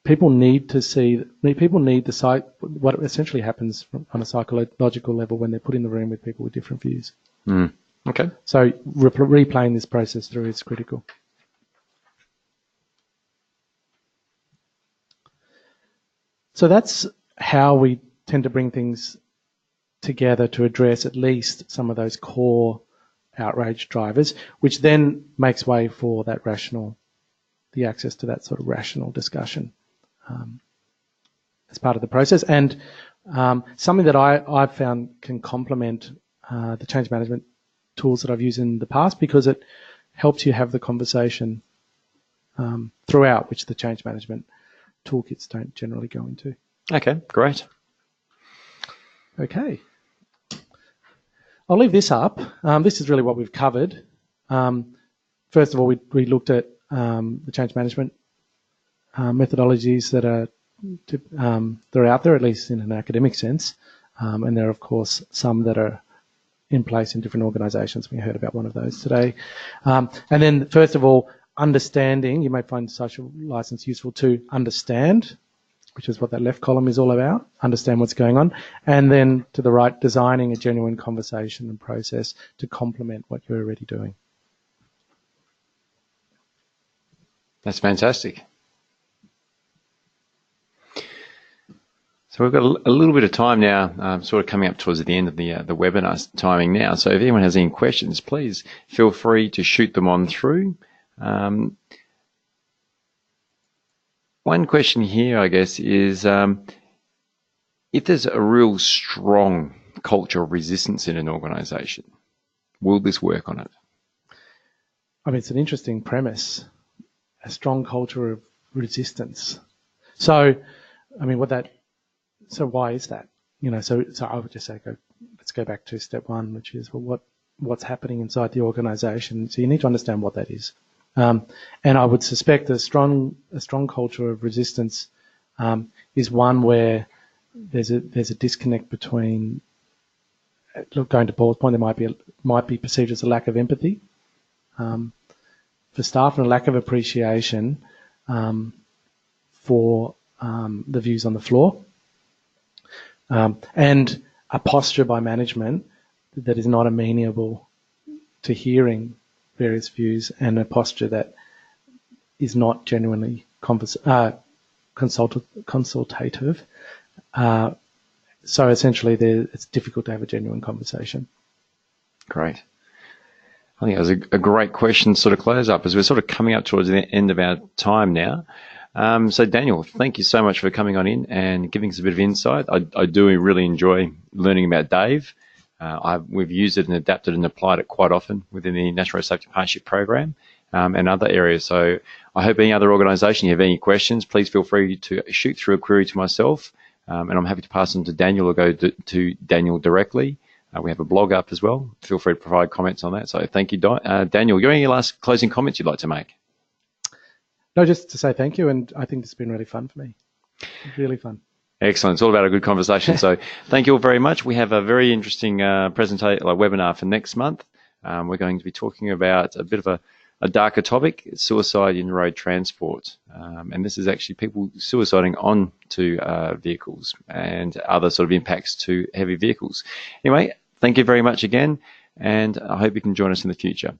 People need to see, what essentially happens on a psychological level when they're put in the room with people with different views. Okay. So replaying this process through is critical. So that's how we tend to bring things together to address at least some of those core outrage drivers, which then makes way for that the access to that sort of rational discussion as part of the process. And something that I've found can complement the change management tools that I've used in the past, because it helps you have the conversation throughout, which the change management toolkits don't generally go into. Okay, great. Okay. I'll leave this up. This is really what we've covered. First of all, we looked at the change management methodologies that are out there, at least in an academic sense. And there are, of course, some that are in place in different organisations. We heard about one of those today. And then, first of all, understanding. You may find social license useful to understand, which is what that left column is all about, understand what's going on. And then to the right, designing a genuine conversation and process to complement what you're already doing. That's fantastic. So we've got a little bit of time now, sort of coming up towards the end of the webinar timing now. So if anyone has any questions, please feel free to shoot them on through. One question here, I guess, is if there's a real strong culture of resistance in an organisation, will this work on it? I mean, it's an interesting premise, a strong culture of resistance. So, I mean, so why is that? So I would just say, let's go back to step one, which is, well, what's happening inside the organisation? So you need to understand what that is. And I would suspect a strong culture of resistance is one where there's a disconnect between, going to Paul's point, there might be perceived as a lack of empathy for staff and a lack of appreciation for the views on the floor, and a posture by management that is not amenable to hearing various views, and a posture that is not genuinely consultative. So essentially, it's difficult to have a genuine conversation. Great. I think that was a great question to sort of close up, as we're sort of coming up towards the end of our time now. So Daniel, thank you so much for coming on in and giving us a bit of insight. I do really enjoy learning about Dave. We've used it and adapted and applied it quite often within the National Road Safety Partnership Program and other areas. So I hope any other organisation, you have any questions, please feel free to shoot through a query to myself, and I'm happy to pass them to Daniel or go to Daniel directly. We have a blog up as well. Feel free to provide comments on that. So thank you, Daniel. You got any last closing comments you'd like to make? No, just to say thank you, and I think it's been really fun for me. Really fun. Excellent. It's all about a good conversation. So thank you all very much. We have a very interesting webinar for next month. We're going to be talking about a bit of a darker topic, suicide in road transport. And this is actually people suiciding onto vehicles and other sort of impacts to heavy vehicles. Anyway, thank you very much again, and I hope you can join us in the future.